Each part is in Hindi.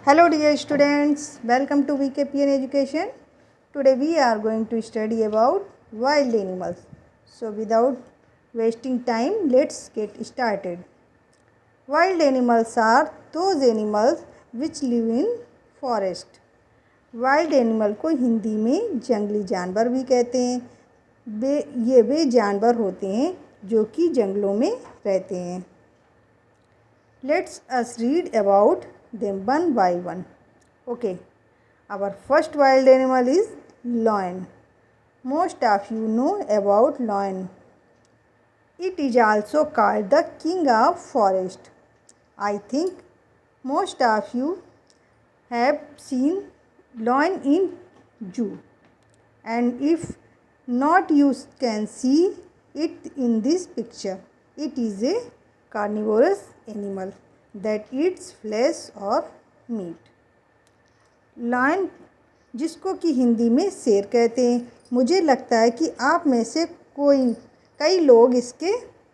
Hello dear students, welcome to VKPN Education. Today we are going to study about wild animals. So without wasting time, let's get started. Wild animals are those animals which live in forest. Wild animal को हिंदी में जंगली जानवर भी कहते हैं। वे जानवर होते हैं जो कि जंगलों में रहते हैं। Let's us read about them one by one. Okay, our first wild animal is lion. Most of you know about lion. It is also called the king of forest. I think most of you have seen lion in zoo, and if not, you can see it in this picture. It is a carnivorous animal that eats flesh or meat. Lion, जिसको कि हिंदी में शेर कहते हैं, मुझे लगता है कि आप में से कई लोग इसके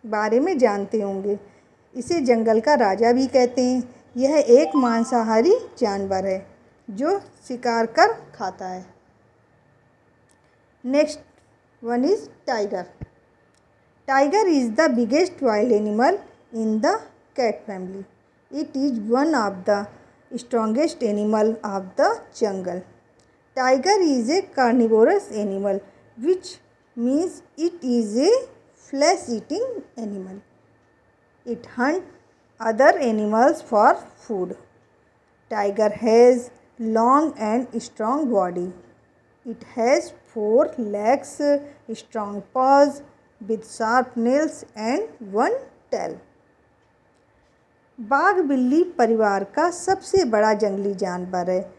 बारे में जानते होंगे। इसे जंगल का राजा भी कहते हैं। यह एक मांसाहारी जानवर है जो शिकार कर खाता है। Next one is tiger. Tiger is the biggest wild animal in the cat family. It is one of the strongest animal of the jungle. Tiger is a carnivorous animal, which means it is a flesh-eating animal. It hunts other animals for food. Tiger has long and strong body. It has 4 legs, strong paws with sharp nails and 1 tail. बाघ बिल्ली परिवार का सबसे बड़ा जंगली जानवर है।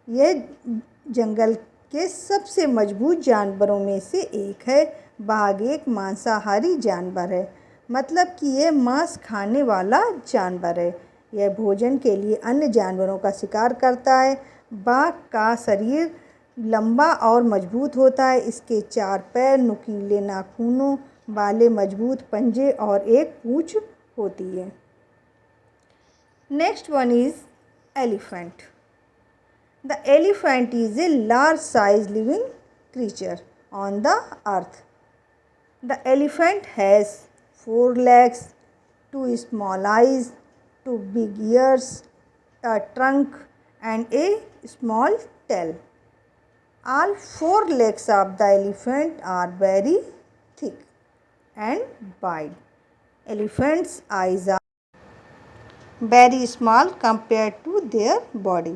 यह जंगल के सबसे मजबूत जानवरों में से एक है। बाघ एक मांसाहारी जानवर है, मतलब कि यह मांस खाने वाला जानवर है। यह भोजन के लिए अन्य जानवरों का शिकार करता है। बाघ का शरीर लंबा और मजबूत होता है। इसके 4 पैर, नुकीले नाखूनों वाले मजबूत पंजे और एक पूंछ होती है। Next one is elephant. The elephant is a large size living creature on the earth. The elephant has 4 legs, 2 small eyes, 2 big ears, a trunk and a small tail. All 4 legs of the elephant are very thick and wide. Elephants' eyes are very small compared to their body.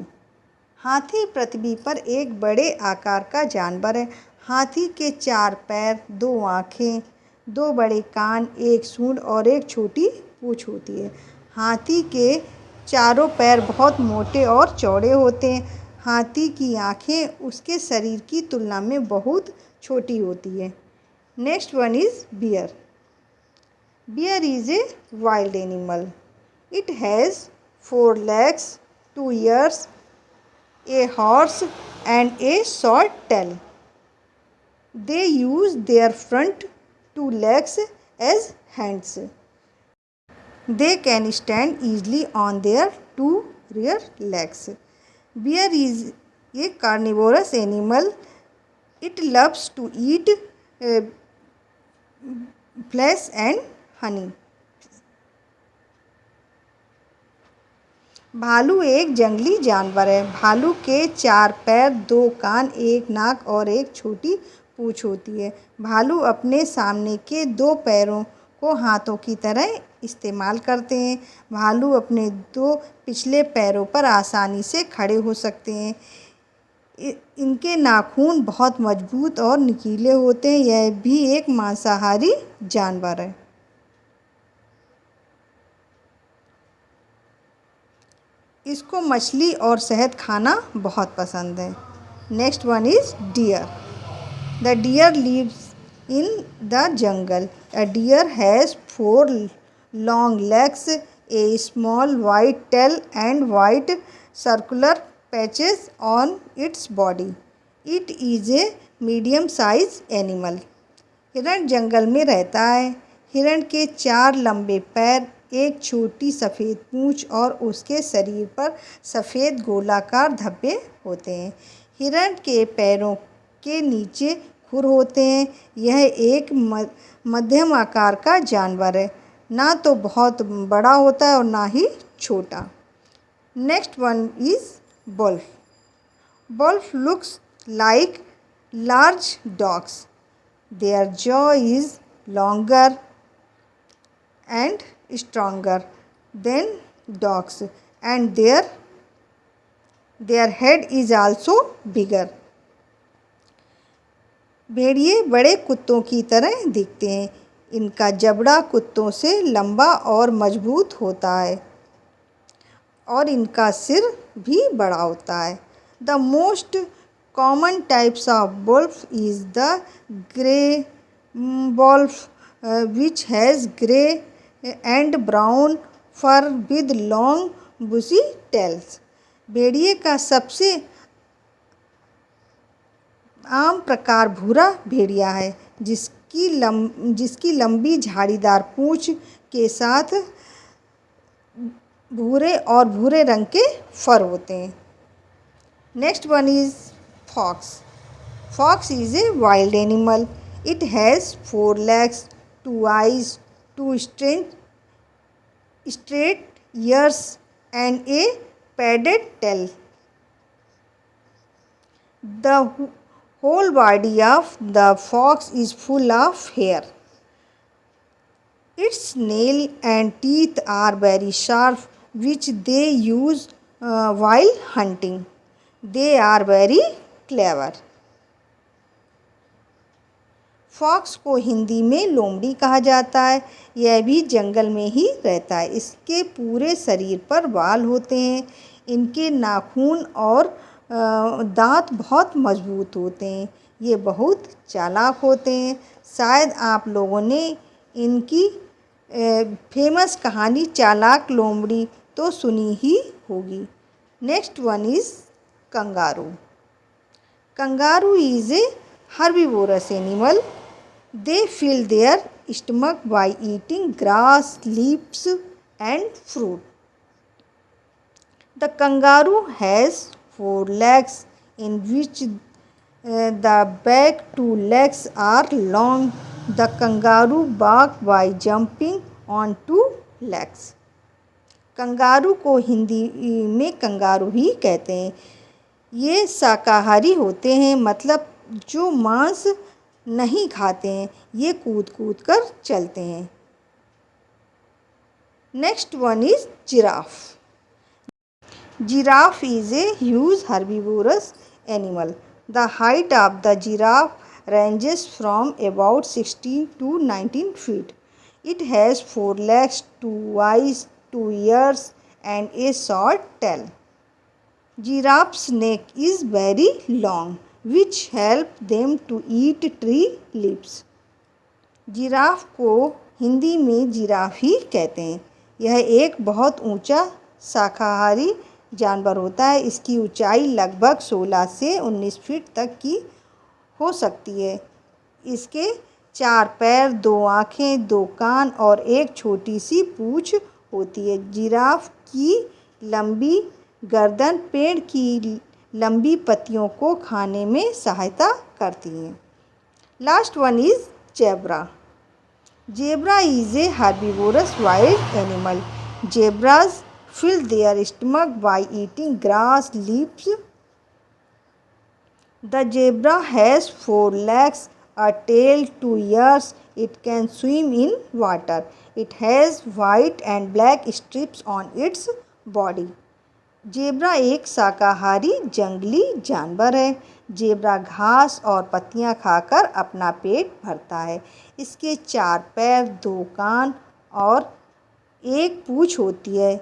हाथी पृथ्वी पर एक बड़े आकार का जानवर है। हाथी के 4 पैर, 2 आँखें, 2 बड़े कान, 1 सूंड और एक छोटी पूँछ होती है। हाथी के चारों पैर बहुत मोटे और चौड़े होते हैं। हाथी की आँखें उसके शरीर की तुलना में बहुत छोटी होती है। Next one is bear. Bear is a wild animal. It has 4 legs, 2 ears, a horns and a short tail. They use their front 2 legs as hands. They can stand easily on their 2 rear legs. Bear is a carnivorous animal. It loves to eat flesh and honey. भालू एक जंगली जानवर है। भालू के 4 पैर, 2 कान, 1 नाक और एक छोटी पूँछ होती है। भालू अपने सामने के 2 पैरों को हाथों की तरह इस्तेमाल करते हैं। भालू अपने 2 पिछले पैरों पर आसानी से खड़े हो सकते हैं। इनके नाखून बहुत मजबूत और नुकीले होते हैं। यह भी एक मांसाहारी जानवर है। इसको मछली और शहद खाना बहुत पसंद है। Next one is deer. The deer lives in the jungle. A deer has 4 long legs, a small white tail and white circular patches on its body. It is a medium size animal. हिरण जंगल में रहता है। हिरण के 4 लंबे पैर, एक छोटी सफ़ेद पूंछ और उसके शरीर पर सफ़ेद गोलाकार धब्बे होते हैं। हिरण के पैरों के नीचे खुर होते हैं। यह एक मध्यम आकार का जानवर है, ना तो बहुत बड़ा होता है और ना ही छोटा। Next one is wolf. Wolf looks like large dogs. Their jaw is longer and stronger than dogs, and their head is also bigger. भेड़िए बड़े कुत्तों की तरह दिखते हैं। इनका जबड़ा कुत्तों से लंबा और मजबूत होता है और इनका सिर भी बड़ा होता है। The most common types of wolf is the grey wolf, which has grey and brown fur with long bushy tails. भेड़िए का सबसे आम प्रकार भूरा भेड़िया है, जिसकी लंबी झाड़ीदार पूंछ के साथ भूरे और भूरे रंग के फर होते हैं। Next one is fox. Fox is a wild animal. It has 4 legs, 2 eyes, 2 straight ears, and a padded tail. The whole body of the fox is full of hair. Its nail and teeth are very sharp, which they use while hunting. They are very clever. Fox को हिंदी में लोमड़ी कहा जाता है। यह भी जंगल में ही रहता है। इसके पूरे शरीर पर बाल होते हैं। इनके नाखून और दांत बहुत मजबूत होते हैं। ये बहुत चालाक होते हैं। शायद आप लोगों ने इनकी फेमस कहानी चालाक लोमड़ी तो सुनी ही होगी। Next one is kangaroo. Kangaroo is a herbivorous animal. They fill their stomach by eating grass, leaves, and fruit. The kangaroo has 4 legs, in which the back 2 legs are long. The kangaroo walks by jumping on 2 legs. Kangaroo को हिंदी में कंगारू ही कहते हैं। ये शाकाहारी होते हैं, मतलब जो मांस नहीं खाते हैं। ये कूद कूद कर चलते हैं। Next one is giraffe. Giraffe is a huge herbivorous animal. The height of the giraffe ranges from about 16 to 19 feet. It has 4 legs, 2 eyes, 2 ears, and a short tail. Giraffe's neck is very long, which help them to eat tree leaves. Giraffe को हिंदी में जिराफ ही कहते हैं। यह एक बहुत ऊंचा शाकाहारी जानवर होता है। इसकी ऊंचाई लगभग 16 से 19 फीट तक की हो सकती है। इसके 4 पैर, 2 आँखें, 2 कान और एक छोटी सी पूँछ होती है। जिराफ की लंबी गर्दन पेड़ की लंबी पत्तियों को खाने में सहायता करती है। Last one is zebra. Zebra is a herbivorous wild animal. Zebras fill their stomach by eating grass, leaves. The zebra has 4 legs, a tail, 2 ears. It can swim in water. It has white and black strips on its body. Zebra एक शाकाहारी जंगली जानवर है। जेब्रा घास और पत्तियां खाकर अपना पेट भरता है। इसके 4 पैर, 2 कान और एक पूँछ होती है।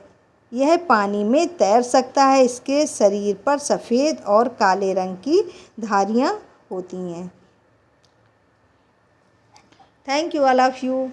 यह पानी में तैर सकता है। इसके शरीर पर सफ़ेद और काले रंग की धारियां होती हैं। Thank you all of you.